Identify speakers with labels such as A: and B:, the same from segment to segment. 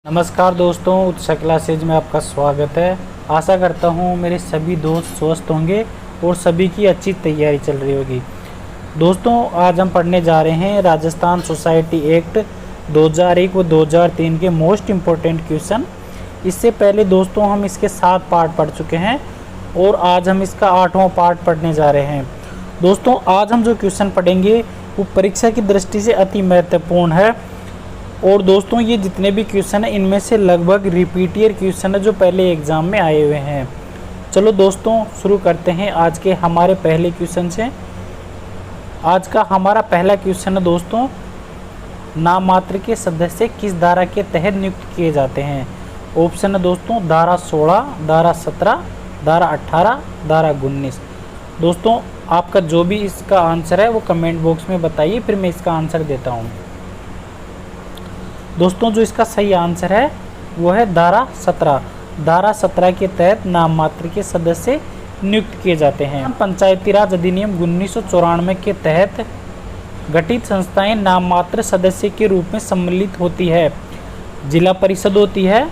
A: नमस्कार दोस्तों, उत्साह क्लासेज में आपका स्वागत है। आशा करता हूँ मेरे सभी दोस्त स्वस्थ होंगे और सभी की अच्छी तैयारी चल रही होगी। दोस्तों, आज हम पढ़ने जा रहे हैं राजस्थान सोसाइटी एक्ट 2001 व 2003 के मोस्ट इम्पोर्टेंट क्वेश्चन। इससे पहले दोस्तों हम इसके 7 पार्ट पढ़ चुके हैं और आज हम इसका 8वां पार्ट पढ़ने जा रहे हैं। दोस्तों, आज हम जो क्वेश्चन पढ़ेंगे वो परीक्षा की दृष्टि से अति महत्वपूर्ण है। और दोस्तों, ये जितने भी क्वेश्चन हैं इनमें से लगभग रिपीट ईयर क्वेश्चन है जो पहले एग्ज़ाम में आए हुए हैं। चलो दोस्तों, शुरू करते हैं आज के हमारे पहले क्वेश्चन से। आज का हमारा पहला क्वेश्चन है दोस्तों, नाम मात्र के सदस्य किस धारा के तहत नियुक्त किए जाते हैं। ऑप्शन है दोस्तों धारा 16, धारा 17, धारा 18, धारा 19। दोस्तों, आपका जो भी इसका आंसर है वो कमेंट बॉक्स में बताइए, फिर मैं इसका आंसर देता हूँ। दोस्तों, जो इसका सही आंसर है वो है धारा 17। धारा 17 के तहत नाम मात्र के सदस्य नियुक्त किए जाते हैं। पंचायती राज अधिनियम 1994 के तहत गठित संस्थाएं नाम मात्र सदस्य के रूप में सम्मिलित होती है। जिला परिषद होती है,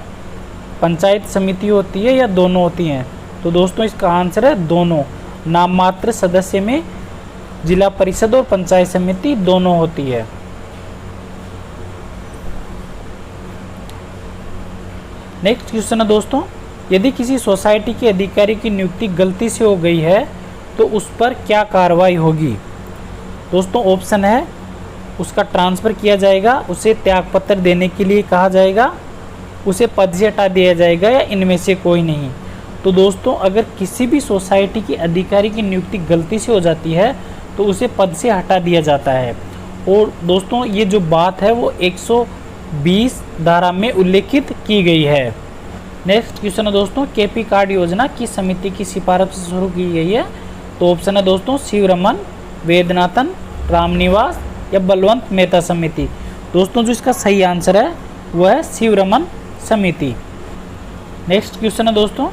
A: पंचायत समिति होती है या दोनों होती हैं। तो दोस्तों, इसका आंसर है दोनों। नाम मात्र सदस्य में जिला परिषद और पंचायत समिति दोनों होती है। नेक्स्ट क्वेश्चन है दोस्तों, यदि किसी सोसाइटी के अधिकारी की नियुक्ति गलती से हो गई है तो उस पर क्या कार्रवाई होगी। दोस्तों, ऑप्शन है उसका ट्रांसफ़र किया जाएगा, उसे त्यागपत्र देने के लिए कहा जाएगा, उसे पद से हटा दिया जाएगा या इनमें से कोई नहीं। तो दोस्तों, अगर किसी भी सोसाइटी के अधिकारी की नियुक्ति गलती से हो जाती है तो उसे पद से हटा दिया जाता है। और दोस्तों, ये जो बात है वो 120 धारा में उल्लेखित की गई है। नेक्स्ट क्वेश्चन है दोस्तों, केपी कार्ड योजना किस समिति की सिफारिश से शुरू की गई है। तो ऑप्शन है दोस्तों शिवरमन, वेदनाथन, रामनिवास या बलवंत मेहता समिति। दोस्तों, जो इसका सही आंसर है वह है शिवरमन समिति। नेक्स्ट क्वेश्चन है दोस्तों,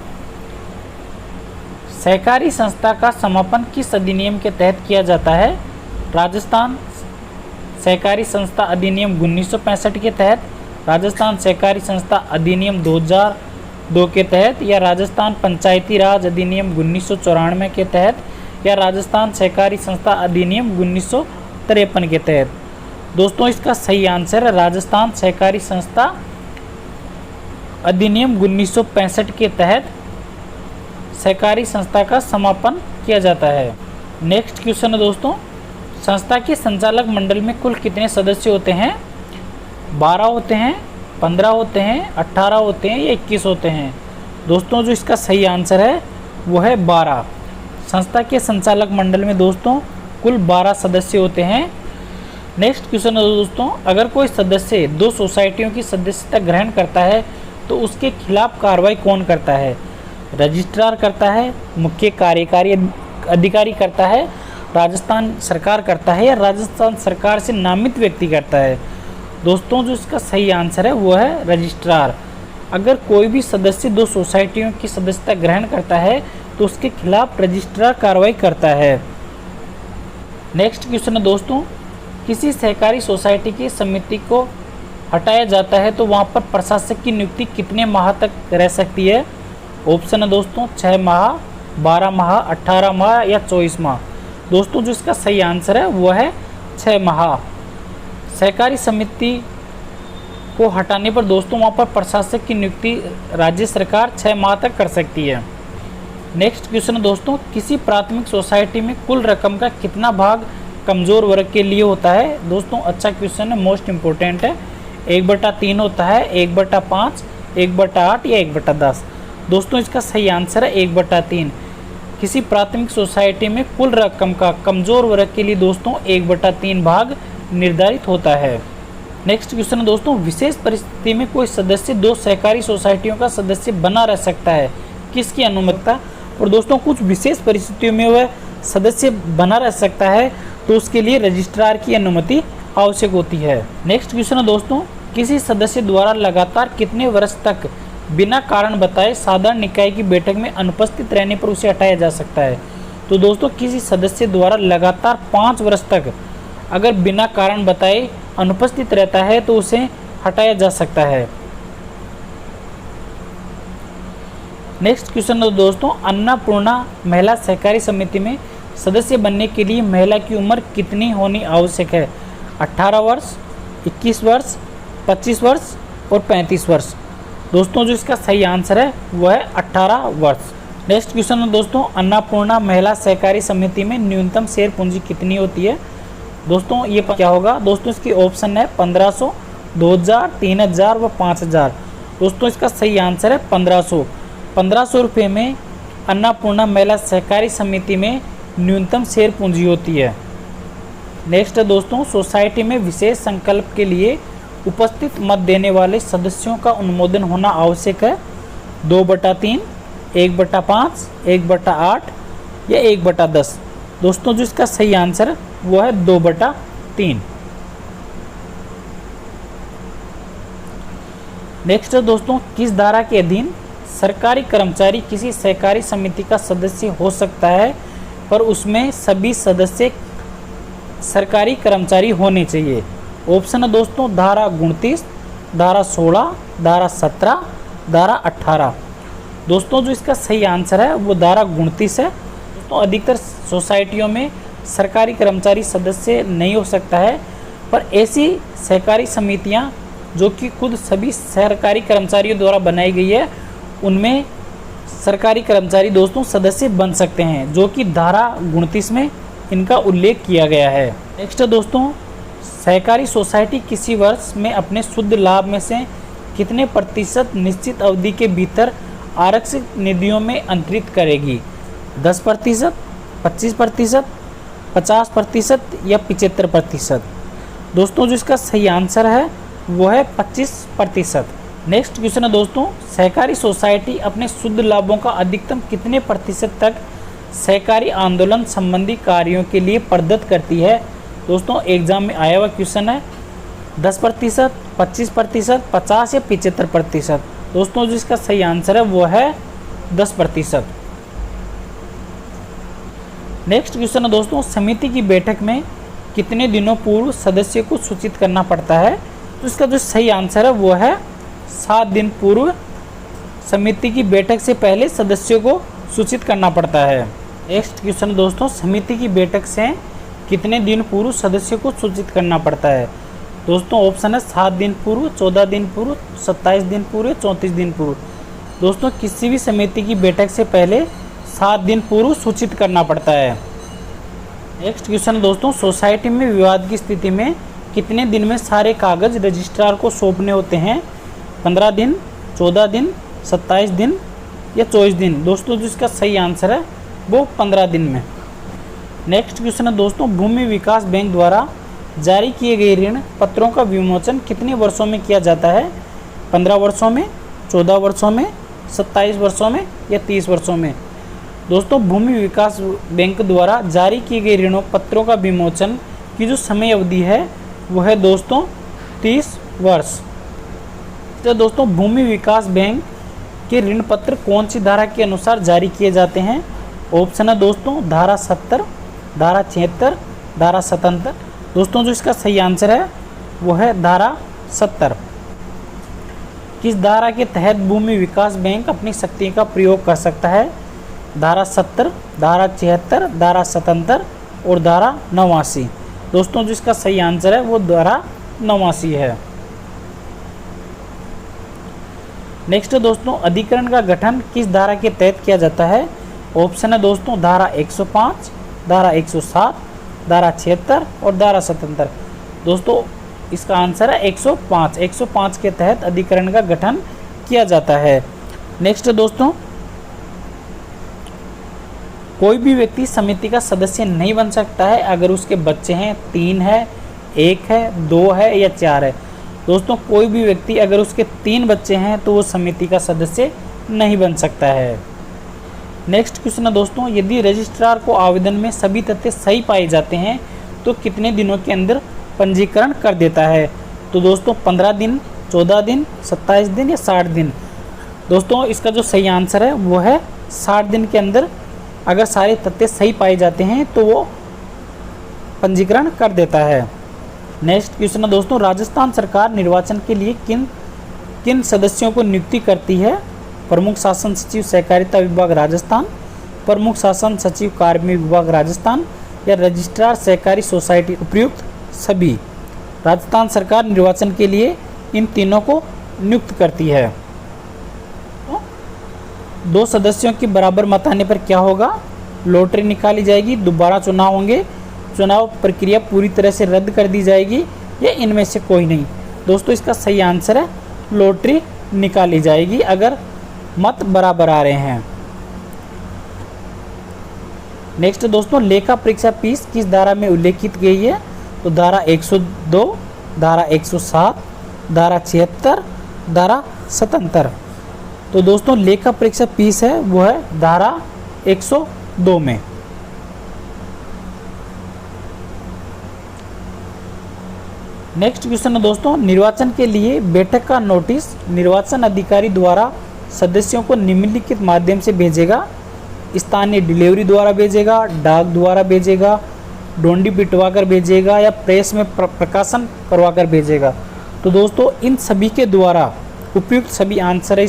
A: सहकारी संस्था का समापन किस अधिनियम के तहत किया जाता है। राजस्थान सहकारी संस्था अधिनियम 1965 के तहत, राजस्थान सहकारी संस्था अधिनियम 2002 के तहत या राजस्थान पंचायती राज अधिनियम 1994 के तहत या राजस्थान सहकारी संस्था अधिनियम 1953 के तहत। दोस्तों, इसका सही आंसर है राजस्थान सहकारी संस्था अधिनियम 1965 के तहत सहकारी संस्था का समापन किया जाता है। नेक्स्ट क्वेश्चन है दोस्तों, संस्था के संचालक मंडल में कुल कितने सदस्य होते हैं। 12 होते हैं, 15 होते हैं, 18 होते हैं या 21 होते हैं। दोस्तों, जो इसका सही आंसर है वो है 12। संस्था के संचालक मंडल में दोस्तों कुल 12 सदस्य होते हैं। नेक्स्ट क्वेश्चन है दोस्तों, अगर कोई सदस्य 2 सोसाइटियों की सदस्यता ग्रहण करता है तो उसके खिलाफ कार्रवाई कौन करता है। रजिस्ट्रार करता है, मुख्य कार्यकारी अधिकारी करता है, राजस्थान सरकार करता है या राजस्थान सरकार से नामित व्यक्ति करता है। दोस्तों, जो इसका सही आंसर है वो है रजिस्ट्रार। अगर कोई भी सदस्य 2 सोसाइटियों की सदस्यता ग्रहण करता है तो उसके खिलाफ रजिस्ट्रार कार्रवाई करता है। नेक्स्ट क्वेश्चन है दोस्तों, किसी सहकारी सोसाइटी की समिति को हटाया जाता है तो वहाँ पर प्रशासक की नियुक्ति कितने माह तक रह सकती है। ऑप्शन है दोस्तों 6 माह, 12 माह, 18 माह या 24 माह। दोस्तों, जो इसका सही आंसर है वह है 6 माह। सहकारी समिति को हटाने पर दोस्तों वहाँ पर प्रशासक की नियुक्ति राज्य सरकार 6 माह तक कर सकती है। नेक्स्ट क्वेश्चन है दोस्तों, किसी प्राथमिक सोसाइटी में कुल रकम का कितना भाग कमज़ोर वर्ग के लिए होता है। दोस्तों, अच्छा क्वेश्चन है, मोस्ट इम्पोर्टेंट है। 1/3 होता है, 1/5, 1/8 या 1/10। दोस्तों, इसका सही आंसर है 1/3। किसी प्राथमिक सोसाइटी में कुल रकम का कमज़ोर वर्ग के लिए दोस्तों 1/3 भाग निर्धारित होता है। नेक्स्ट क्वेश्चन है दोस्तों, विशेष परिस्थिति में कोई सदस्य 2 सहकारी सोसाइटियों का सदस्य बना रह सकता है, किसकी अनुमति। और दोस्तों, कुछ विशेष परिस्थितियों में वह सदस्य बना रह सकता है तो उसके लिए रजिस्ट्रार की अनुमति आवश्यक होती है। नेक्स्ट क्वेश्चन है दोस्तों, किसी सदस्य द्वारा लगातार कितने वर्ष तक बिना कारण बताए साधारण निकाय की बैठक में अनुपस्थित रहने पर उसे हटाया जा सकता है। तो दोस्तों, किसी सदस्य द्वारा लगातार 5 वर्ष तक अगर बिना कारण बताए अनुपस्थित रहता है तो उसे हटाया जा सकता है। नेक्स्ट क्वेश्चन है दोस्तों, अन्नपूर्णा महिला सहकारी समिति में सदस्य बनने के लिए महिला की उम्र कितनी होनी आवश्यक है? 18 वर्ष, 21 वर्ष, 25 वर्ष और 35 वर्ष। दोस्तों जो इसका सही आंसर है वो है 18 वर्ष। नेक्स्ट क्वेश्चन है दोस्तों, अन्नपूर्णा महिला सहकारी समिति में न्यूनतम शेयर पूंजी कितनी होती है? दोस्तों ये क्या होगा? दोस्तों इसकी ऑप्शन है 1500, 2000, 3000 व 5000। दोस्तों इसका सही आंसर है 1500। 1500 रुपये में अन्नपूर्णा महिला सहकारी समिति में न्यूनतम शेयर पूंजी होती है। नेक्स्ट है दोस्तों, सोसाइटी में विशेष संकल्प के लिए उपस्थित मत देने वाले सदस्यों का अनुमोदन होना आवश्यक है। 2/3, 1/5, 1/8 या 1/10। दोस्तों जो इसका सही आंसर वो है 2/3। नेक्स्ट है दोस्तों, किस धारा के अधीन सरकारी कर्मचारी किसी सहकारी समिति का सदस्य हो सकता है पर उसमें सभी सदस्य सरकारी कर्मचारी होने चाहिए? ऑप्शन है दोस्तों धारा 29, धारा 16, धारा 17, धारा 18। दोस्तों जो इसका सही आंसर है वो धारा 29 है। दोस्तों अधिकतर सोसाइटियों में सरकारी कर्मचारी सदस्य नहीं हो सकता है, पर ऐसी सहकारी समितियां जो कि खुद सभी सरकारी कर्मचारियों द्वारा बनाई गई है उनमें सरकारी कर्मचारी दोस्तों सदस्य बन सकते हैं, जो कि धारा 29 में इनका उल्लेख किया गया है। नेक्स्ट दोस्तों, सहकारी सोसाइटी किसी वर्ष में अपने शुद्ध लाभ में से कितने प्रतिशत निश्चित अवधि के भीतर आरक्षित निधियों में अंतरित करेगी? 10%, 25%, 50% या 75%? दोस्तों जो इसका सही आंसर है वो है 25%। नेक्स्ट क्वेश्चन है दोस्तों, सहकारी सोसाइटी अपने शुद्ध लाभों का अधिकतम कितने प्रतिशत तक सहकारी आंदोलन संबंधी कार्यों के लिए प्रदत्त करती है? दोस्तों एग्जाम में आया हुआ क्वेश्चन है। 10%, 25%, 50 या 75%? दोस्तों जिसका सही आंसर है वो है 10%। नेक्स्ट क्वेश्चन है दोस्तों, समिति की बैठक में कितने दिनों पूर्व सदस्य को सूचित करना पड़ता है? तो इसका जो सही आंसर है वो है 7 दिन पूर्व समिति की बैठक से पहले सदस्यों को सूचित करना पड़ता है। नेक्स्ट क्वेश्चन दोस्तों, समिति की बैठक से कितने दिन पूर्व सदस्यों को सूचित करना पड़ता है? दोस्तों ऑप्शन है 7 दिन पूर्व, 14 दिन पूर्व, 27 दिन पूर्व, 34 दिन पूर्व। दोस्तों किसी भी समिति की बैठक से पहले 7 दिन पूर्व सूचित करना पड़ता है। नेक्स्ट क्वेश्चन दोस्तों, सोसाइटी में विवाद की स्थिति में कितने दिन में सारे कागज रजिस्ट्रार को सौंपने होते हैं? 15 दिन, 14 दिन, 27 दिन या 24 दिन? दोस्तों जिसका सही आंसर है वो 15 दिन में। नेक्स्ट क्वेश्चन है दोस्तों, भूमि विकास बैंक द्वारा जारी किए गए ऋण पत्रों का विमोचन कितने वर्षों में किया जाता है? 15 वर्षों में, 14 वर्षों में, 27 वर्षों में या 30 वर्षों में? दोस्तों भूमि विकास बैंक द्वारा जारी किए गए ऋणों पत्रों का विमोचन की जो समय अवधि है वो है दोस्तों 30 वर्ष। तो दोस्तों भूमि विकास बैंक के ऋण पत्र कौन सी धारा के अनुसार जारी किए जाते हैं? ऑप्शन है दोस्तों धारा 70, धारा 76, धारा 77। दोस्तों जो इसका सही आंसर है वो है धारा 70। किस धारा के तहत भूमि विकास बैंक अपनी शक्ति का प्रयोग कर सकता है? धारा 70, धारा 76, धारा 77 और धारा 89। दोस्तों जो इसका सही आंसर है वो धारा 89 है। नेक्स्ट दोस्तों, अधिकरण का गठन किस धारा के तहत किया जाता है? ऑप्शन है दोस्तों धारा 105, धारा 107, धारा 76 और धारा 77। दोस्तों इसका आंसर है 105। 105 के तहत अधिकरण का गठन किया जाता है। नेक्स्ट दोस्तों, कोई भी व्यक्ति समिति का सदस्य नहीं बन सकता है अगर उसके बच्चे हैं, 3 है, 1 है, 2 है या 4 है। दोस्तों कोई भी व्यक्ति अगर उसके 3 बच्चे हैं तो वो समिति का सदस्य नहीं बन सकता है। नेक्स्ट क्वेश्चन है दोस्तों, यदि रजिस्ट्रार को आवेदन में सभी तथ्य सही पाए जाते हैं तो कितने दिनों के अंदर पंजीकरण कर देता है? तो दोस्तों 15 दिन, 14 दिन, 27 दिन या 60 दिन? दोस्तों इसका जो सही आंसर है वो है 60 दिन के अंदर अगर सारे तथ्य सही पाए जाते हैं तो वो पंजीकरण कर देता है। नेक्स्ट क्वेश्चन है दोस्तों, राजस्थान सरकार निर्वाचन के लिए किन किन सदस्यों को नियुक्ति करती है? प्रमुख शासन सचिव सहकारिता विभाग राजस्थान, प्रमुख शासन सचिव कार्मिक विभाग राजस्थान या रजिस्ट्रार सहकारी सोसाइटी उपयुक्त सभी। राजस्थान सरकार निर्वाचन के लिए इन तीनों को नियुक्त करती है। तो 2 सदस्यों की बराबर मत आने पर क्या होगा? लॉटरी निकाली जाएगी, दोबारा चुनाव होंगे, चुनाव प्रक्रिया पूरी तरह से रद्द कर दी जाएगी या इनमें से कोई नहीं। दोस्तों इसका सही आंसर है लॉटरी निकाली जाएगी अगर मत बराबर आ रहे हैं। नेक्स्ट दोस्तों, लेखा परीक्षा फीस किस धारा में उल्लेखित गई है? तो धारा 102, धारा 107, धारा 76, धारा 77। तो दोस्तों लेखा परीक्षा फीस है वो है धारा 102 में। नेक्स्ट क्वेश्चन है दोस्तों, निर्वाचन के लिए बैठक का नोटिस निर्वाचन अधिकारी द्वारा सदस्यों को निम्नलिखित माध्यम से भेजेगा। स्थानीय डिलीवरी द्वारा भेजेगा, डाक द्वारा भेजेगा, डोंडी पिटवाकर भेजेगा या प्रेस में प्रकाशन करवाकर भेजेगा। तो दोस्तों इन सभी के द्वारा उपयुक्त सभी आंसर है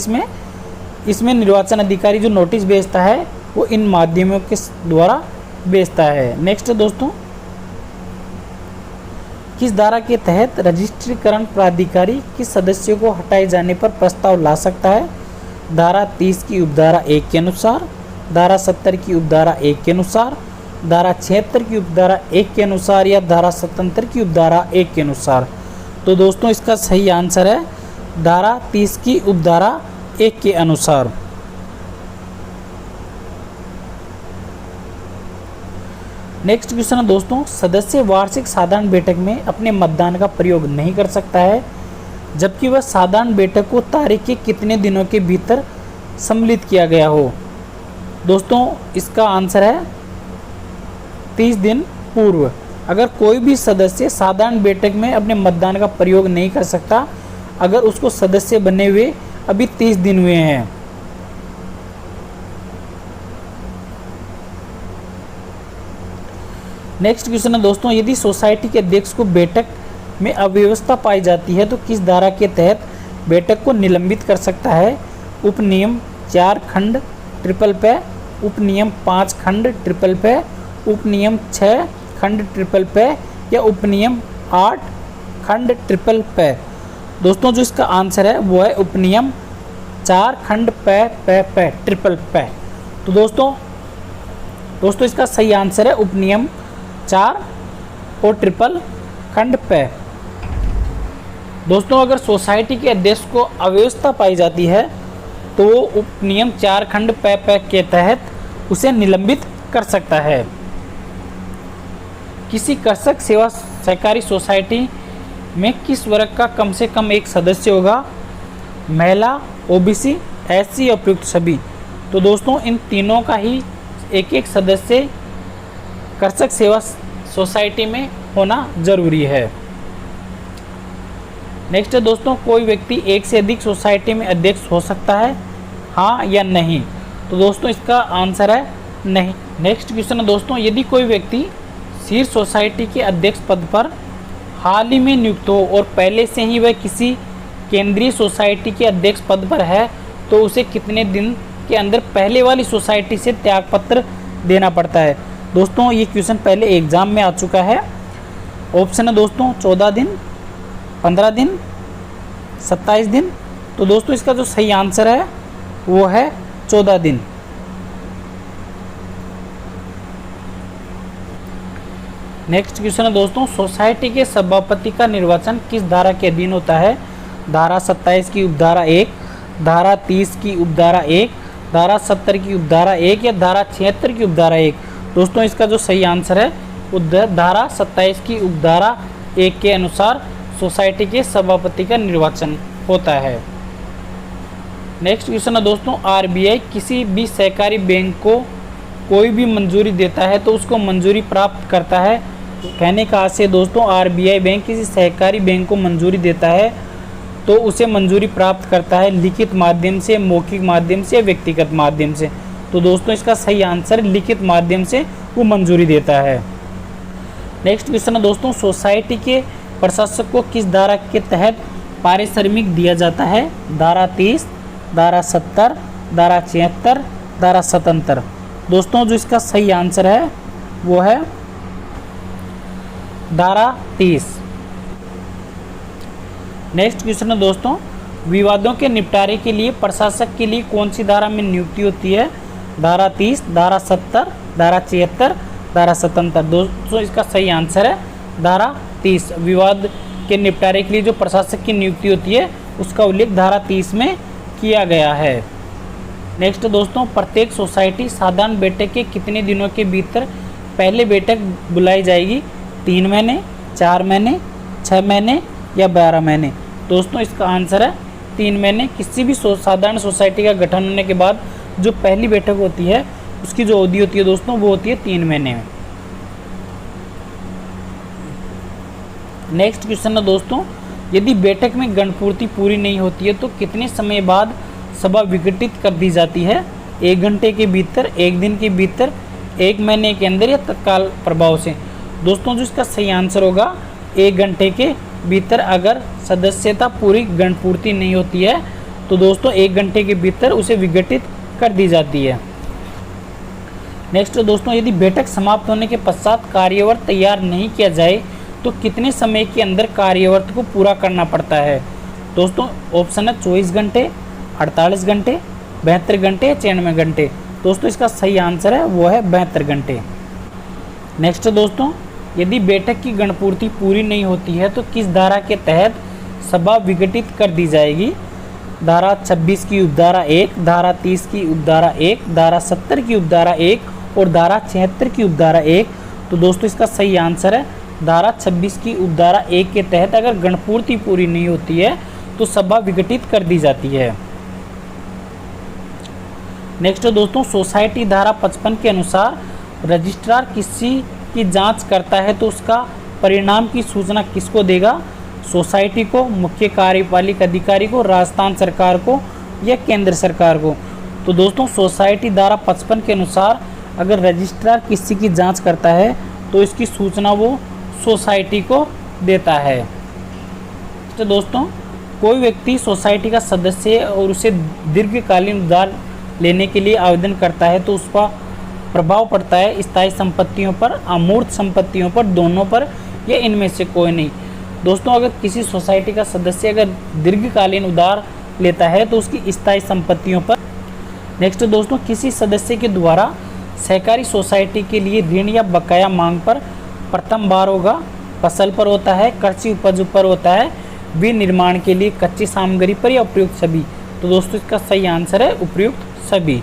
A: इसमें निर्वाचन अधिकारी जो नोटिस भेजता है वो इन माध्यमों के द्वारा भेजता है। नेक्स्ट दोस्तों, किस धारा के तहत रजिस्ट्रीकरण प्राधिकारी किस सदस्यों को हटाए जाने पर प्रस्ताव ला सकता है? धारा 30 की उपधारा 1 के अनुसार, धारा 70 की उपधारा 1 के अनुसार, धारा 76 की उपधारा 1 के अनुसार या धारा 77 की उपधारा 1 के अनुसार। तो दोस्तों इसका सही आंसर है धारा 30 की उपधारा 1 के अनुसार। नेक्स्ट क्वेश्चन है दोस्तों, सदस्य वार्षिक साधारण बैठक में अपने मतदान का प्रयोग नहीं कर सकता है जबकि वह साधारण बैठक को तारीख के कितने दिनों के भीतर सम्मिलित किया गया हो? दोस्तों इसका आंसर है 30 दिन पूर्व। अगर कोई भी सदस्य साधारण बैठक में अपने मतदान का प्रयोग नहीं कर सकता अगर उसको सदस्य बने हुए अभी 30 दिन हुए हैं। नेक्स्ट क्वेश्चन है दोस्तों, यदि सोसाइटी के अध्यक्ष को बैठक में अव्यवस्था पाई जाती है तो किस धारा के तहत बैठक को निलंबित कर सकता है? उपनियम 4 खंड ट्रिपल पे, उपनियम 5 खंड ट्रिपल पे, उपनियम 6 खंड ट्रिपल पे या उपनियम 8 खंड ट्रिपल पे। दोस्तों जो इसका आंसर है वो है उपनियम 4 खंड पे ट्रिपल पे। तो दोस्तों इसका सही आंसर है उपनियम 4 और ट्रिपल खंड पे। दोस्तों अगर सोसाइटी के अध्यक्ष को अव्यवस्था पाई जाती है तो वो उपनियम 4 खंड पे के तहत उसे निलंबित कर सकता है। किसी कृषक सेवा सहकारी सोसाइटी में किस वर्ग का कम से कम एक सदस्य होगा? महिला, ओबीसी, एससी, उपयुक्त सभी। तो दोस्तों इन तीनों का ही एक एक सदस्य कृषक सेवा सोसाइटी में होना जरूरी है। नेक्स्ट है दोस्तों, कोई व्यक्ति एक से अधिक सोसाइटी में अध्यक्ष हो सकता है, हाँ या नहीं? तो दोस्तों इसका आंसर है नहीं। नेक्स्ट क्वेश्चन है दोस्तों, यदि कोई व्यक्ति शीर्ष सोसाइटी के अध्यक्ष पद पर हाल ही में नियुक्त हो और पहले से ही वह किसी केंद्रीय सोसाइटी के अध्यक्ष पद पर है तो उसे कितने दिन के अंदर पहले वाली सोसाइटी से त्यागपत्र देना पड़ता है? दोस्तों ये क्वेश्चन पहले एग्जाम में आ चुका है। ऑप्शन है दोस्तों 14 दिन, 15 दिन, 27 दिन। तो दोस्तों इसका जो सही आंसर है वो है 14 दिन। नेक्स्ट क्वेश्चन है दोस्तों, सोसाइटी के सभापति का निर्वाचन किस धारा के अधीन होता है? धारा 27 की उपधारा 1, धारा 30 की उपधारा 1, धारा 70 की उपधारा 1 या धारा 76 की उपधारा 1। दोस्तों इसका जो सही आंसर है वो धारा 27 की उपधारा 1 के अनुसार सोसाइटी के सभापति का निर्वाचन होता है। नेक्स्ट क्वेश्चन है दोस्तों, आरबीआई किसी भी सहकारी बैंक को कोई भी मंजूरी देता है तो उसको मंजूरी प्राप्त करता है। कहने का आशय दोस्तों, आरबीआई बैंक किसी सहकारी बैंक को मंजूरी देता है तो उसे मंजूरी प्राप्त करता है लिखित माध्यम से, मौखिक माध्यम से, व्यक्तिगत माध्यम से। तो दोस्तों इसका सही आंसर लिखित माध्यम से वो मंजूरी देता है। नेक्स्ट क्वेश्चन है दोस्तों, सोसाइटी के प्रशासक को किस धारा के तहत पारिश्रमिक दिया जाता है? धारा 30, धारा 70, धारा 76, धारा 77। दोस्तों जो इसका सही आंसर है वो है धारा 30। नेक्स्ट क्वेश्चन है दोस्तों, विवादों के निपटारे के लिए प्रशासक के लिए कौन सी धारा में नियुक्ति होती है? धारा 30, धारा 70, धारा 76, धारा 77। दोस्तों इसका सही आंसर है धारा 30। विवाद के निपटारे के लिए जो प्रशासक की नियुक्ति होती है उसका उल्लेख धारा 30 में किया गया है। नेक्स्ट दोस्तों, प्रत्येक सोसाइटी साधारण बैठक के कितने दिनों के भीतर पहले बैठक बुलाई जाएगी? 3 महीने, 4 महीने, 6 महीने या 12 महीने? दोस्तों इसका आंसर है 3 महीने। किसी भी साधारण सोसाइटी का गठन होने के बाद जो पहली बैठक होती है उसकी जो अवधि होती है दोस्तों वो होती है 3 महीने में। नेक्स्ट क्वेश्चन है दोस्तों, यदि बैठक में गणपूर्ति पूरी नहीं होती है तो कितने समय बाद सभा विघटित कर दी जाती है? 1 घंटे के भीतर, 1 दिन के भीतर, 1 महीने के अंदर या तत्काल प्रभाव से? दोस्तों जो इसका सही आंसर होगा 1 घंटे के भीतर। अगर सदस्यता पूरी गणपूर्ति नहीं होती है तो दोस्तों 1 घंटे के भीतर उसे विघटित कर दी जाती है। नेक्स्ट दोस्तों, यदि बैठक समाप्त होने के पश्चात कार्यवर्त तैयार नहीं किया जाए तो कितने समय के अंदर कार्यवर्त को पूरा करना पड़ता है? दोस्तों ऑप्शन है 24 घंटे, 48 घंटे, 72 घंटे या 96 घंटे। दोस्तों इसका सही आंसर है वो है 72 घंटे। नेक्स्ट दोस्तों, यदि बैठक की गणपूर्ति पूरी नहीं होती है तो किस धारा के तहत सभा विघटित कर दी जाएगी? धारा 26 की उपधारा 1, धारा 30 की उपधारा 1, धारा 70 की उपधारा 1 और धारा 76 की उपधारा 1। तो दोस्तों इसका सही आंसर है धारा 26 की उपधारा 1 के तहत अगर गणपूर्ति पूरी नहीं होती है तो सभा विघटित कर दी जाती है। नेक्स्ट दोस्तों, सोसाइटी धारा 55 के अनुसार रजिस्ट्रार किसी की जांच करता है तो उसका परिणाम की सूचना किसको देगा? सोसाइटी को, मुख्य कार्यपालिक अधिकारी को, राजस्थान सरकार को या केंद्र सरकार को? तो दोस्तों सोसाइटी धारा 55 के अनुसार अगर रजिस्ट्रार किसी की जांच करता है तो इसकी सूचना वो सोसाइटी को देता है। तो दोस्तों कोई व्यक्ति सोसाइटी का सदस्य है और उसे दीर्घकालीन उधार लेने के लिए आवेदन करता है तो उसका प्रभाव पड़ता है स्थायी संपत्तियों पर, अमूर्त संपत्तियों पर, दोनों पर या इनमें से कोई नहीं? दोस्तों अगर किसी सोसाइटी का सदस्य अगर दीर्घकालीन उधार लेता है तो उसकी स्थायी संपत्तियों पर। नेक्स्ट दोस्तों, किसी सदस्य के द्वारा सहकारी सोसाइटी के लिए ऋण या बकाया मांग पर प्रथम बार होगा? फसल पर होता है, कृषि उपज पर होता है, विनिर्माण के लिए कच्ची सामग्री पर या उपयुक्त सभी? तो दोस्तों इसका सही आंसर है उपयुक्त सभी।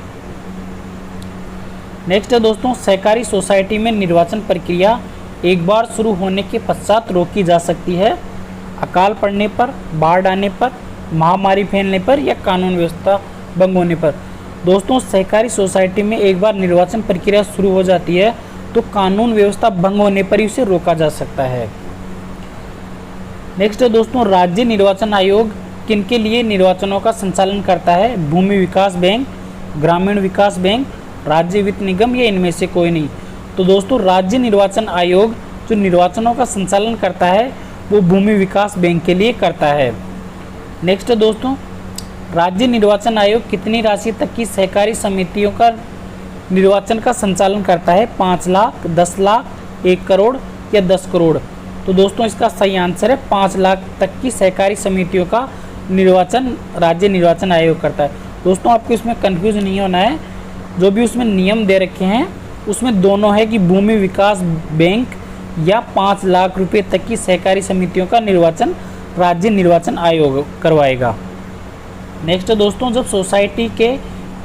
A: नेक्स्ट है दोस्तों, सहकारी सोसाइटी में निर्वाचन प्रक्रिया एक बार शुरू होने के पश्चात रोकी जा सकती है? अकाल पड़ने पर, बाढ़ आने पर, महामारी फैलने पर या कानून व्यवस्था भंग होने पर? दोस्तों सहकारी सोसाइटी में एक बार निर्वाचन प्रक्रिया शुरू हो जाती है तो कानून व्यवस्था भंग होने पर ही उसे रोका जा सकता है। नेक्स्ट है दोस्तों, राज्य निर्वाचन आयोग किनके लिए निर्वाचनों का संचालन करता है? भूमि विकास बैंक, ग्रामीण विकास बैंक, राज्य वित्त निगम या इनमें से कोई नहीं? तो दोस्तों राज्य निर्वाचन आयोग जो निर्वाचनों का संचालन करता है वो भूमि विकास बैंक के लिए करता है। नेक्स्ट दोस्तों, राज्य निर्वाचन आयोग कितनी राशि तक की सहकारी समितियों का निर्वाचन का संचालन करता है? 5 लाख, 10 लाख, 1 करोड़ या 10 करोड़? तो दोस्तों इसका सही आंसर है 5 लाख तक की सहकारी समितियों का निर्वाचन राज्य निर्वाचन आयोग करता है। दोस्तों आपको इसमें कंफ्यूज नहीं होना है, जो भी उसमें नियम दे रखे हैं उसमें दोनों है कि भूमि विकास बैंक या 5 लाख रुपए तक की सहकारी समितियों का निर्वाचन राज्य निर्वाचन आयोग करवाएगा। नेक्स्ट दोस्तों, जब सोसाइटी के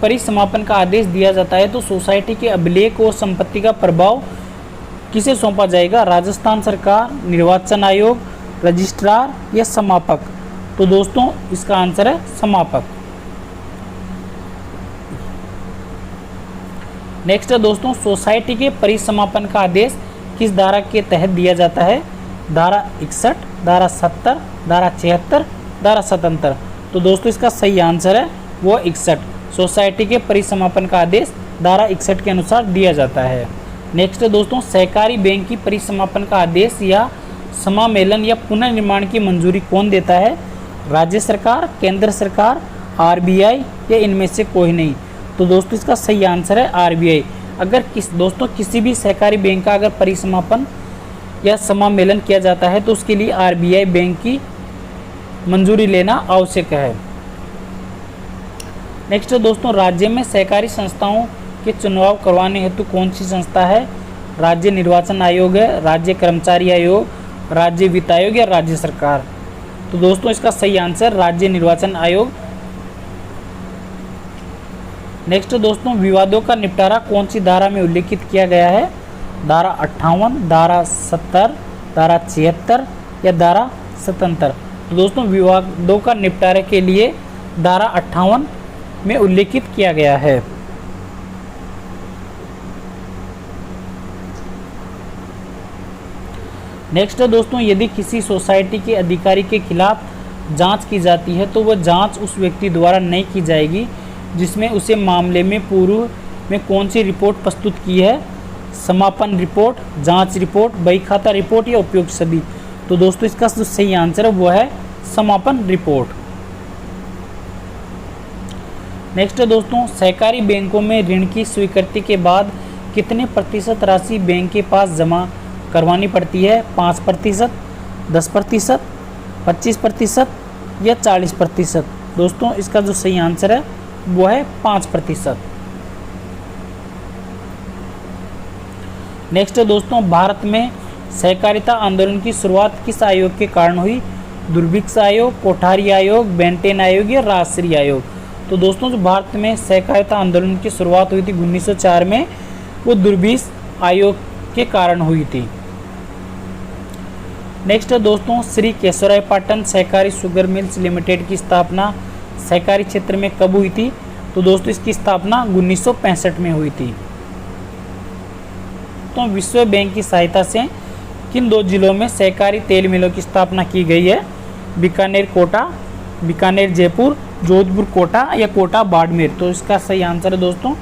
A: परिसमापन का आदेश दिया जाता है तो सोसाइटी के अभिलेख और संपत्ति का प्रभाव किसे सौंपा जाएगा? राजस्थान सरकार, निर्वाचन आयोग, रजिस्ट्रार या समापक? तो दोस्तों इसका आंसर है समापक। नेक्स्ट है दोस्तों, सोसाइटी के परिसमापन का आदेश किस धारा के तहत दिया जाता है? धारा 61, धारा 70, धारा 76, धारा 77? तो दोस्तों इसका सही आंसर है वो 61। सोसाइटी के परिसमापन का आदेश धारा 61 के अनुसार दिया जाता है। नेक्स्ट है दोस्तों, सहकारी बैंक की परिसमापन का आदेश या समामेलन या पुनर्निर्माण की मंजूरी कौन देता है? राज्य सरकार, केंद्र सरकार, आरबीआई या इनमें से कोई नहीं। तो दोस्तों इसका सही आंसर है आरबीआई। अगर किसी भी सहकारी बैंक का अगर परिसमापन या समामेलन किया जाता है तो उसके लिए आरबीआई बैंक की मंजूरी लेना आवश्यक है। नेक्स्ट दोस्तों, राज्य में सहकारी संस्थाओं के चुनाव करवाने हेतु कौन सी संस्था है? राज्य निर्वाचन आयोग है, राज्य कर्मचारी आयोग, राज्य वित्त आयोग या राज्य सरकार? तो दोस्तों इसका सही आंसर राज्य निर्वाचन आयोग। नेक्स्ट दोस्तों, विवादों का निपटारा कौन सी धारा में उल्लिखित किया गया है? धारा 58, धारा 70, धारा 76 या धारा 77? तो दोस्तों विवादों का निपटारे के लिए धारा 58 में उल्लिखित किया गया है। नेक्स्ट दोस्तों, यदि किसी सोसाइटी के अधिकारी के खिलाफ जांच की जाती है तो वह जांच उस व्यक्ति द्वारा नहीं की जाएगी जिसमें उसे मामले में पूर्व में कौन सी रिपोर्ट प्रस्तुत की है? समापन रिपोर्ट, जांच रिपोर्ट, बही खाता रिपोर्ट या उपयुक्त सभी? तो दोस्तों इसका जो सही आंसर है वो है समापन रिपोर्ट। नेक्स्ट दोस्तों, सहकारी बैंकों में ऋण की स्वीकृति के बाद कितने प्रतिशत राशि बैंक के पास जमा करवानी पड़ती है? 5%, 10%, 25% या 40%? दोस्तों इसका जो सही आंसर है वो है 5%। नेक्स्ट दोस्तों, भारत में सहकारिता आंदोलन की शुरुआत किस आयोग के कारण हुई? दुर्भिक्ष आयोग, कोठारी आयोग, बेंटेन आयोग या राजश्री आयोग? तो दोस्तों जो भारत में सहकारिता आंदोलन की शुरुआत हुई थी 1904 में, वो दुर्भिक्ष आयोग के कारण हुई थी। नेक्स्ट दोस्तों, श्री केशवराय पाटन सहकारी शुगर मिल्स लिमिटेड की स्थापना सहकारी क्षेत्र में कब हुई थी? तो दोस्तों इसकी स्थापना 1965 में हुई थी। तो विश्व बैंक की सहायता से किन 2 जिलों में सहकारी तेल मिलों की स्थापना की गई है? बीकानेर कोटा, बीकानेर जयपुर, जोधपुर कोटा या कोटा बाड़मेर? तो इसका सही आंसर है दोस्तों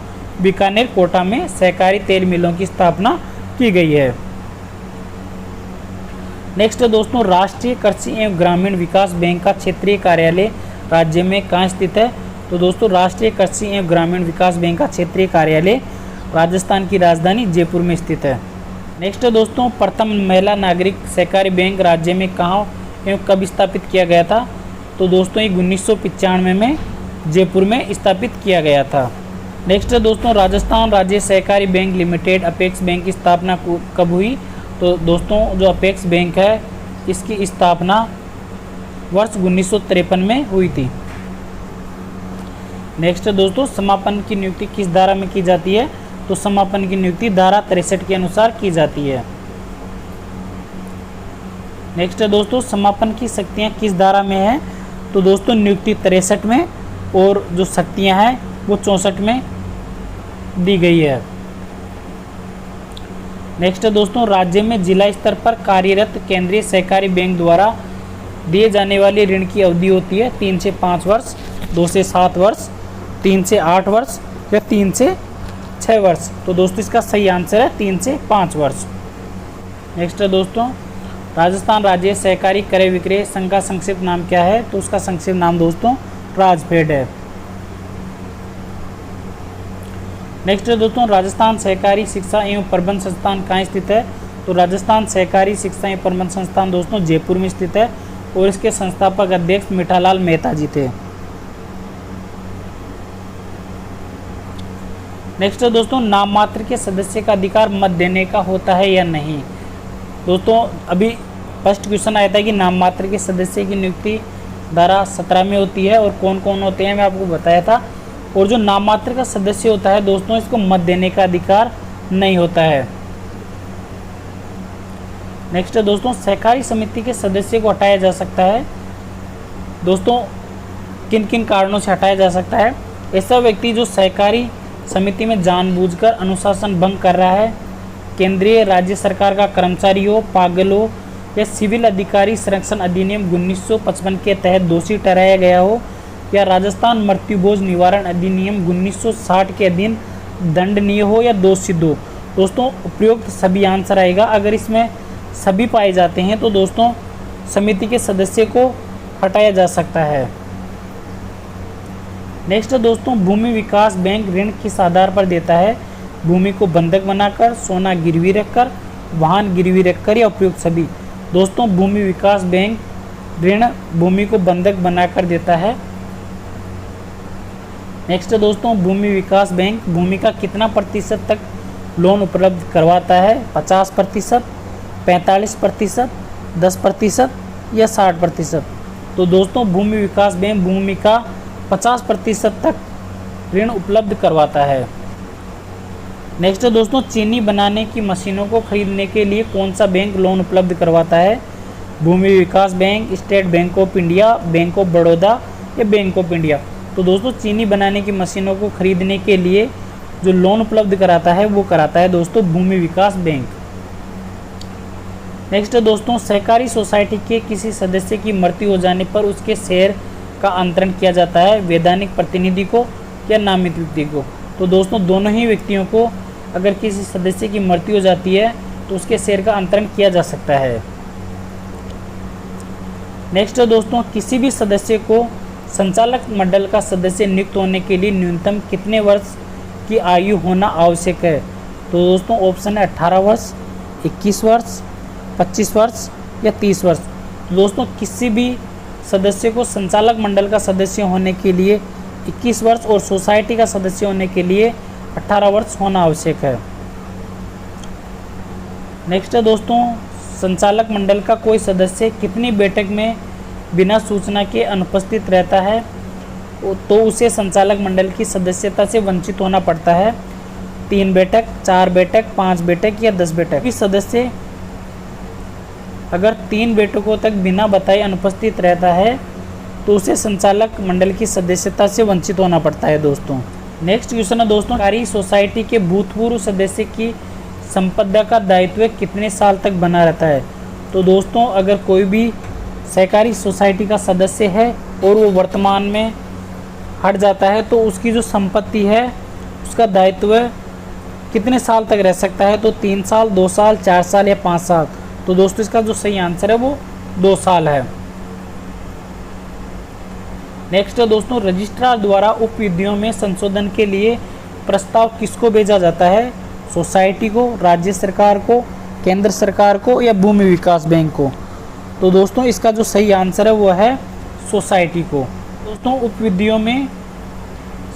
A: बीकानेर कोटा में सहकारी तेल मिलों की स्थापना की गई है। नेक्स्ट दोस्तों, राष्ट्रीय कृषि एवं ग्रामीण विकास बैंक का क्षेत्रीय कार्यालय राज्य में कहाँ स्थित है? तो दोस्तों राष्ट्रीय कृषि एवं ग्रामीण विकास बैंक का क्षेत्रीय कार्यालय राजस्थान की राजधानी जयपुर में स्थित है। नेक्स्ट दोस्तों, प्रथम महिला नागरिक सहकारी बैंक राज्य में कहाँ एवं कब स्थापित किया गया था? तो दोस्तों ये 1995 में जयपुर में स्थापित किया गया था। नेक्स्ट दोस्तों, राजस्थान राज्य सहकारी बैंक लिमिटेड अपेक्स बैंक की स्थापना कब हुई? तो दोस्तों जो अपेक्स बैंक है इसकी स्थापना वर्ष 1953 में हुई थी। नेक्स्ट दोस्तों, समापन की नियुक्ति किस धारा में की जाती है? तो समापन की नियुक्ति धारा 63 के अनुसार की जाती है। नेक्स्ट दोस्तों, समापन की शक्तियाँ किस धारा में है? तो दोस्तों नियुक्ति 63 में और जो शक्तियाँ हैं वो 64 में दी गई है। नेक्स्ट दोस्तों, राज्य में जिला स्तर पर कार्यरत केंद्रीय सहकारी बैंक द्वारा दिए जाने वाली ऋण की अवधि होती है 3 से 5 वर्ष, 2 से 7 वर्ष, 3 से 8 वर्ष या 3 से 6 वर्ष? तो दोस्तों इसका सही आंसर है 3 से 5 वर्ष। नेक्स्ट दोस्तों, राजस्थान राज्य सहकारी क्रय विक्रय संघ का संक्षिप्त नाम क्या है? तो उसका संक्षिप्त नाम दोस्तों राजफेड है। नेक्स्ट दोस्तों, राजस्थान सहकारी शिक्षा एवं प्रबंध संस्थान कहाँ स्थित है? तो राजस्थान सहकारी शिक्षा एवं प्रबंध संस्थान दोस्तों जयपुर में स्थित है और इसके संस्थापक अध्यक्ष मीठालाल मेहता जी थे। नेक्स्ट दोस्तों, नाम मात्र के सदस्य का अधिकार मत देने का होता है या नहीं? दोस्तों अभी फर्स्ट क्वेश्चन आया था कि नाम मात्र के सदस्य की नियुक्ति धारा 17 में होती है और कौन कौन होते हैं मैं आपको बताया था। और जो नाम मात्र का सदस्य होता है दोस्तों इसको मत देने का अधिकार नहीं होता है। नेक्स्ट दोस्तों, सहकारी समिति के सदस्य को हटाया जा सकता है। दोस्तों किन किन कारणों से हटाया जा सकता है? ऐसा व्यक्ति जो सहकारी समिति में जानबूझकर अनुशासन भंग कर रहा है, केंद्रीय राज्य सरकार का कर्मचारी हो, पागल हो या सिविल अधिकारी संरक्षण अधिनियम 1955 के तहत दोषी ठहराया गया हो या राजस्थान मृत्युभोज निवारण अधिनियम 1960 के अधीन दंडनीय हो या दोष सिद्ध हो। दोस्तों उपयुक्त सभी आंसर आएगा। अगर इसमें सभी पाए जाते हैं तो दोस्तों समिति के सदस्य को हटाया जा सकता है। नेक्स्ट है दोस्तों, भूमि विकास बैंक ऋण किस आधार पर देता है? भूमि को बंधक बनाकर, सोना गिरवी रखकर, वाहन गिरवी रखकर या उपयुक्त सभी। दोस्तों भूमि विकास बैंक ऋण भूमि को बंधक बनाकर देता है। नेक्स्ट है दोस्तों, भूमि विकास बैंक भूमि का कितना प्रतिशत तक लोन उपलब्ध करवाता है? 50%, 45%, 10% या 60%। तो दोस्तों भूमि विकास बैंक भूमि का 50% तक ऋण उपलब्ध करवाता है। नेक्स्ट है दोस्तों, चीनी बनाने की मशीनों को खरीदने के लिए कौन सा बैंक लोन उपलब्ध करवाता है? Bhoomi Vikas bank, state bank of India, bank of Baroda या बैंक ऑफ इंडिया। तो दोस्तों चीनी बनाने की मशीनों को खरीदने के लिए जो लोन उपलब्ध कराता है वो कराता है दोस्तों भूमि विकास बैंक। नेक्स्ट है दोस्तों, सहकारी सोसाइटी के किसी सदस्य की मृत्यु हो जाने पर उसके शेयर का अंतरण किया जाता है? वैधानिक प्रतिनिधि को या नामित व्यक्ति को। तो दोस्तों दोनों ही व्यक्तियों को अगर किसी सदस्य की मृत्यु हो जाती है तो उसके शेयर का अंतरण किया जा सकता है। नेक्स्ट है दोस्तों, किसी भी सदस्य को संचालक मंडल का सदस्य नियुक्त होने के लिए न्यूनतम कितने वर्ष की आयु होना आवश्यक है? तो दोस्तों ऑप्शन है 18 वर्ष, 21 वर्ष, 25 वर्ष या 30 वर्ष। तो दोस्तों किसी भी सदस्य को संचालक मंडल का सदस्य होने के लिए 21 वर्ष और सोसाइटी का सदस्य होने के लिए 18 वर्ष होना आवश्यक है। नेक्स्ट है दोस्तों, संचालक मंडल का कोई सदस्य कितनी बैठक में बिना सूचना के अनुपस्थित रहता है तो उसे संचालक मंडल की सदस्यता से वंचित होना पड़ता है? 3 बैठक, 4 बैठक, 5 बैठक या 10 बैठक। कि सदस्य अगर 3 बैठकों तक बिना बताए अनुपस्थित रहता है तो उसे संचालक मंडल की सदस्यता से वंचित होना पड़ता है दोस्तों। नेक्स्ट क्वेश्चन है दोस्तों, सहकारी सोसाइटी के भूतपूर्व सदस्य की संपदा का दायित्व कितने साल तक बना रहता है? तो दोस्तों अगर कोई भी सहकारी सोसाइटी का सदस्य है और वो वर्तमान में हट जाता है तो उसकी जो संपत्ति है उसका दायित्व कितने साल तक रह सकता है? तो 3 साल, 2 साल, 4 साल या 5 साल। तो दोस्तों इसका जो सही आंसर है वो 2 साल है। नेक्स्ट है दोस्तों, रजिस्ट्रार द्वारा उपविधियों में संशोधन के लिए प्रस्ताव किसको भेजा जाता है? सोसाइटी को, राज्य सरकार को, केंद्र सरकार को या भूमि विकास बैंक को। तो दोस्तों इसका जो सही आंसर है वो है सोसाइटी को। दोस्तों उपविधियों में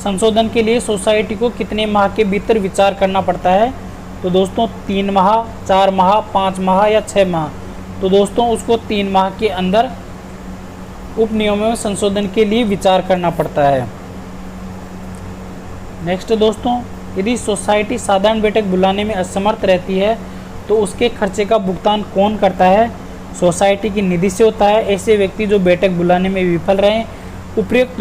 A: संशोधन के लिए सोसाइटी को कितने माह के भीतर विचार करना पड़ता है? तो दोस्तों 3 माह, 4 माह, 5 माह या 6 माह। तो दोस्तों उसको 3 माह के अंदर उप नियमों में संशोधन के लिए विचार करना पड़ता है। नेक्स्ट दोस्तों, यदि सोसाइटी साधारण बैठक बुलाने में असमर्थ रहती है तो उसके खर्चे का भुगतान कौन करता है? सोसाइटी की निधि से होता है? ऐसे व्यक्ति जो बैठक बुलाने में विफल रहे, उपयुक्त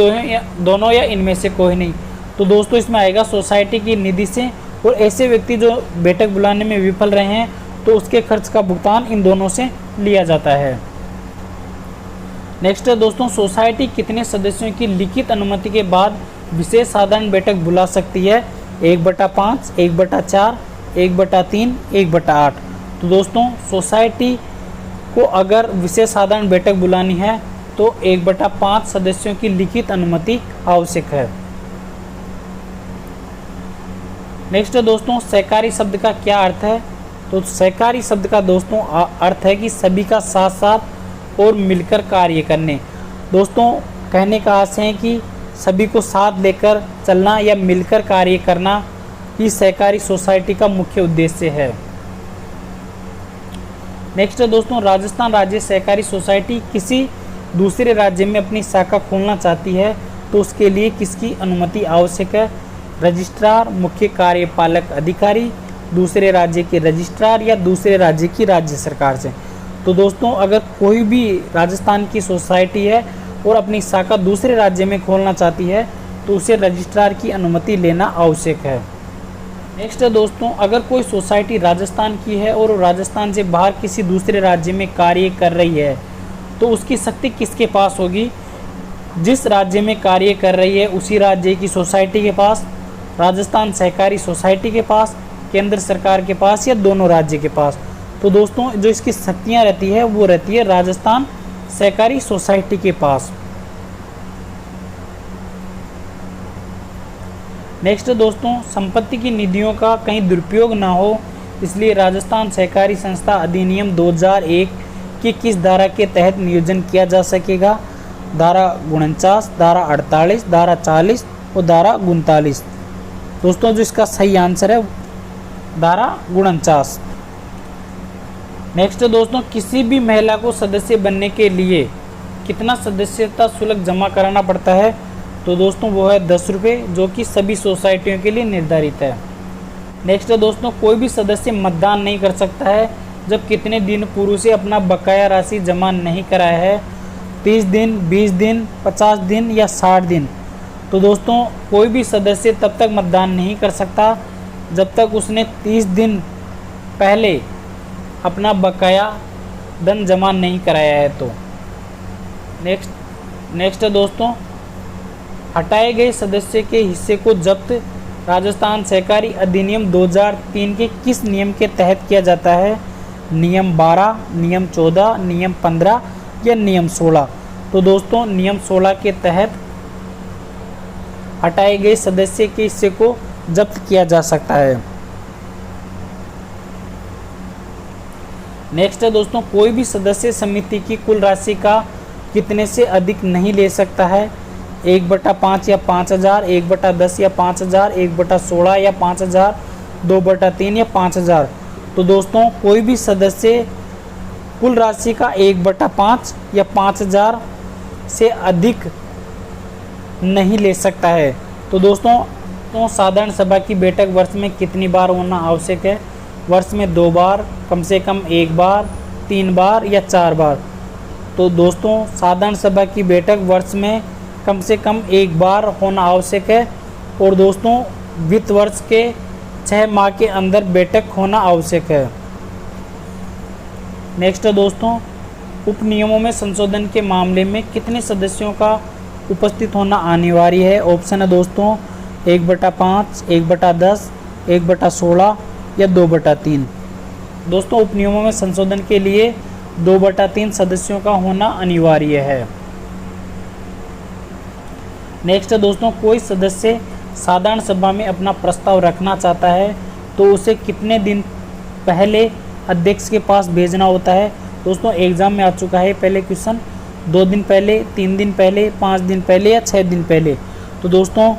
A: दोनों या इनमें से कोई नहीं। तो दोस्तों इसमें आएगा सोसाइटी की निधि से, और ऐसे व्यक्ति जो बैठक बुलाने में विफल रहे हैं तो उसके खर्च का भुगतान इन दोनों से लिया जाता है। नेक्स्ट है दोस्तों, सोसाइटी कितने सदस्यों की लिखित अनुमति के बाद विशेष साधारण बैठक बुला सकती है? 1/5, 1/4, 1/3, 1/8। तो दोस्तों सोसाइटी को अगर विशेष साधारण बैठक बुलानी है तो 1/5 सदस्यों की लिखित अनुमति आवश्यक है। नेक्स्ट है दोस्तों, सहकारी शब्द का क्या अर्थ है? तो सहकारी शब्द का दोस्तों अर्थ है कि सभी का साथ साथ और मिलकर कार्य करने। दोस्तों कहने का आशय है कि सभी को साथ लेकर चलना या मिलकर कार्य करना ही सहकारी सोसाइटी का मुख्य उद्देश्य है। नेक्स्ट है दोस्तों, राजस्थान राज्य सहकारी सोसाइटी किसी दूसरे राज्य में अपनी शाखा खोलना चाहती है तो उसके लिए किसकी अनुमति आवश्यक है? रजिस्ट्रार, मुख्य कार्यपालक अधिकारी, दूसरे राज्य के रजिस्ट्रार या दूसरे राज्य की राज्य सरकार से। तो दोस्तों अगर कोई भी राजस्थान की सोसाइटी है और अपनी शाखा दूसरे राज्य में खोलना चाहती है तो उसे रजिस्ट्रार की अनुमति लेना आवश्यक है। नेक्स्ट है दोस्तों, अगर कोई सोसाइटी राजस्थान की है और राजस्थान से बाहर किसी दूसरे राज्य में कार्य कर रही है तो उसकी शक्ति किसके पास होगी? जिस राज्य में कार्य कर रही है उसी राज्य की सोसाइटी के पास, राजस्थान सहकारी सोसाइटी के पास, केंद्र सरकार के पास या दोनों राज्य के पास। तो दोस्तों जो इसकी शक्तियाँ रहती है वो रहती है राजस्थान सहकारी सोसाइटी के पास। नेक्स्ट दोस्तों, संपत्ति की निधियों का कहीं दुरुपयोग ना हो इसलिए राजस्थान सहकारी संस्था अधिनियम 2001 की किस धारा के तहत नियोजन किया जा सकेगा? धारा 49, धारा 48, धारा 40 और धारा 39। दोस्तों जो इसका सही आंसर है धारा 49। नेक्स्ट दोस्तों, किसी भी महिला को सदस्य बनने के लिए कितना सदस्यता शुल्क जमा कराना पड़ता है? तो दोस्तों वो है 10 रुपये, जो कि सभी सोसाइटियों के लिए निर्धारित है। नेक्स्ट दोस्तों, कोई भी सदस्य मतदान नहीं कर सकता है जब कितने दिन पूर्व से अपना बकाया राशि जमा नहीं कराया है? 30 दिन, 20 दिन, 50 दिन या 60 दिन। तो दोस्तों कोई भी सदस्य तब तक मतदान नहीं कर सकता जब तक उसने 30 दिन पहले अपना बकाया धन जमा नहीं कराया है। तो नेक्स्ट दोस्तों, हटाए गए सदस्य के हिस्से को जब्त राजस्थान सहकारी अधिनियम 2003 के किस नियम के तहत किया जाता है? नियम 12, नियम 14, नियम 15 या नियम 16। तो दोस्तों नियम 16 के तहत हटाए गए सदस्य के हिस्से को जब्त किया जा सकता है। नेक्स्ट है दोस्तों, कोई भी सदस्य समिति की कुल राशि का कितने से अधिक नहीं ले सकता है? 1/5 या 5000, 1/10 या 5000, 1/16 या 5000, 2/3 या 5000। तो दोस्तों कोई भी सदस्य कुल राशि का 1/5 या 5000 से अधिक नहीं ले सकता है। तो दोस्तों तो साधारण सभा की बैठक वर्ष में कितनी बार होना आवश्यक है? वर्ष में 2 बार, कम से कम 1 बार, 3 बार या 4 बार। तो दोस्तों साधारण सभा की बैठक वर्ष में कम से कम 1 बार होना आवश्यक है और दोस्तों वित्त वर्ष के 6 माह के अंदर बैठक होना आवश्यक है। नेक्स्ट दोस्तों, उप नियमों में संशोधन के मामले में कितने सदस्यों का उपस्थित होना अनिवार्य है? ऑप्शन है दोस्तों 1/5, 1/10, 1/16 या 2/3। दोस्तों उप नियमों में संशोधन के लिए 2/3 सदस्यों का होना अनिवार्य है। नेक्स्ट दोस्तों, कोई सदस्य साधारण सभा में अपना प्रस्ताव रखना चाहता है तो उसे कितने दिन पहले अध्यक्ष के पास भेजना होता है? दोस्तों एग्जाम में आ चुका है पहले क्वेश्चन, 2 दिन पहले, 3 दिन पहले, 5 दिन पहले या 6 दिन पहले। तो दोस्तों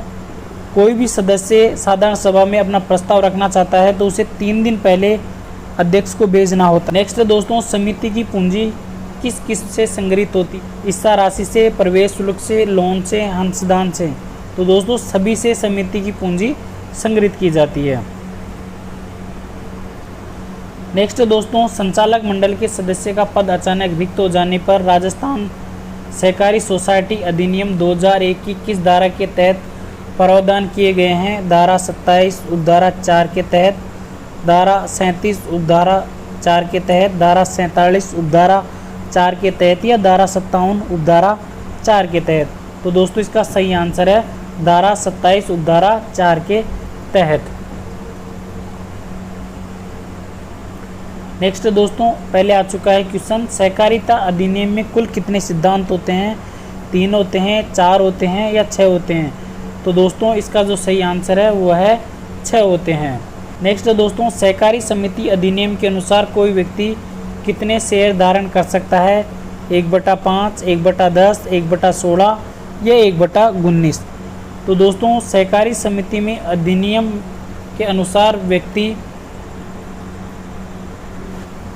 A: कोई भी सदस्य साधारण सभा में अपना प्रस्ताव रखना चाहता है तो उसे 3 दिन पहले अध्यक्ष को भेजना होता है। नेक्स्ट दोस्तों, समिति की पूंजी किस किस से संग्रहित होती? हिस्सा राशि से, प्रवेश शुल्क से, लोन से, अंशदान से। तो दोस्तों सभी से समिति की पूंजी संग्रहित की जाती है। नेक्स्ट दोस्तों, संचालक मंडल के सदस्य का पद अचानक रिक्त हो जाने पर राजस्थान सहकारी सोसाइटी अधिनियम 2001 की किस धारा के तहत प्रावधान किए गए हैं? धारा 27 उपधारा 4 के तहत, धारा 37 उपधारा 4 के तहत, धारा 47 उपधारा 4 के तहत या धारा 57 उपधारा 4 के तहत। तो दोस्तों इसका सही आंसर है धारा 27 उपधारा 4 के तहत। नेक्स्ट दोस्तों, पहले आ चुका है क्वेश्चन, सहकारिता अधिनियम में कुल कितने सिद्धांत होते हैं? 3 होते हैं, 4 होते हैं या 6 होते हैं? तो दोस्तों इसका जो सही आंसर है वो है 6 होते हैं। नेक्स्ट दोस्तों, सहकारी समिति अधिनियम के अनुसार कोई व्यक्ति कितने शेयर धारण कर सकता है? 1/5, 1/10, 1/16 या 1/19। तो दोस्तों सहकारी समिति में अधिनियम के अनुसार व्यक्ति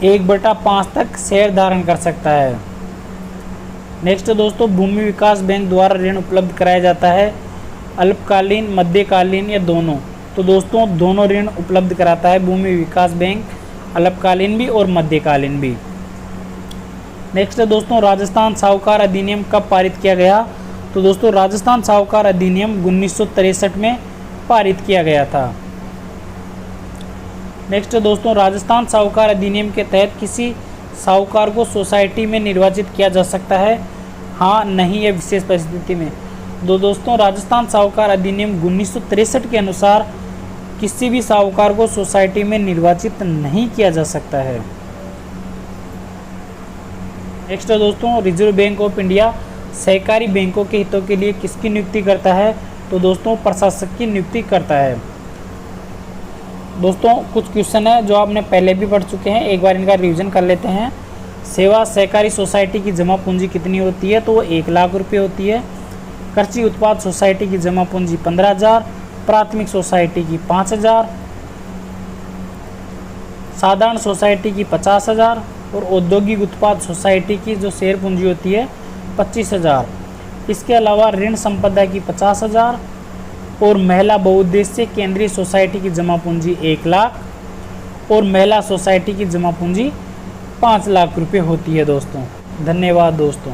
A: 1/5 तक शेयर धारण कर सकता है। नेक्स्ट दोस्तों, भूमि विकास बैंक द्वारा ऋण उपलब्ध कराया जाता है अल्पकालीन, मध्यकालीन या दोनों? तो दोस्तों दोनों ऋण उपलब्ध कराता है भूमि विकास बैंक, अल्पकालीन भी और मध्यकालीन भी। नेक्स्ट दोस्तों, राजस्थान साहूकार अधिनियम कब पारित किया गया? तो दोस्तों राजस्थान साहूकार अधिनियम 1963 में पारित किया गया था। नेक्स्ट दोस्तों, राजस्थान साहूकार अधिनियम के तहत किसी साहूकार को सोसाइटी में निर्वाचित किया जा सकता है? हाँ, नहीं या विशेष परिस्थिति में। दोस्तों राजस्थान साहूकार अधिनियम 1963 के अनुसार किसी भी साहूकार को सोसाइटी में निर्वाचित नहीं किया जा सकता है। नेक्स्ट दोस्तों, रिजर्व बैंक ऑफ इंडिया सहकारी बैंकों के हितों के लिए किसकी नियुक्ति करता है? तो दोस्तों प्रशासक की नियुक्ति करता है। दोस्तों कुछ क्वेश्चन है जो आपने पहले भी पढ़ चुके हैं, एक बार इनका रिवीजन कर लेते हैं। सेवा सहकारी सोसाइटी की जमा पूंजी कितनी होती है, तो वो 1 लाख रुपये होती है। कृषि उत्पाद सोसाइटी की जमा पूंजी 15,000, प्राथमिक सोसाइटी की 5,000, साधारण सोसाइटी की 50,000 और औद्योगिक उत्पाद सोसाइटी की जो शेयर पूंजी होती है 25,000। इसके अलावा ऋण संपदा की 50,000 और महिला बहुउद्देश्य केंद्रीय सोसाइटी की जमा पूंजी 1 लाख और महिला सोसाइटी की जमा पूंजी 5 लाख रुपये होती है दोस्तों। धन्यवाद दोस्तों।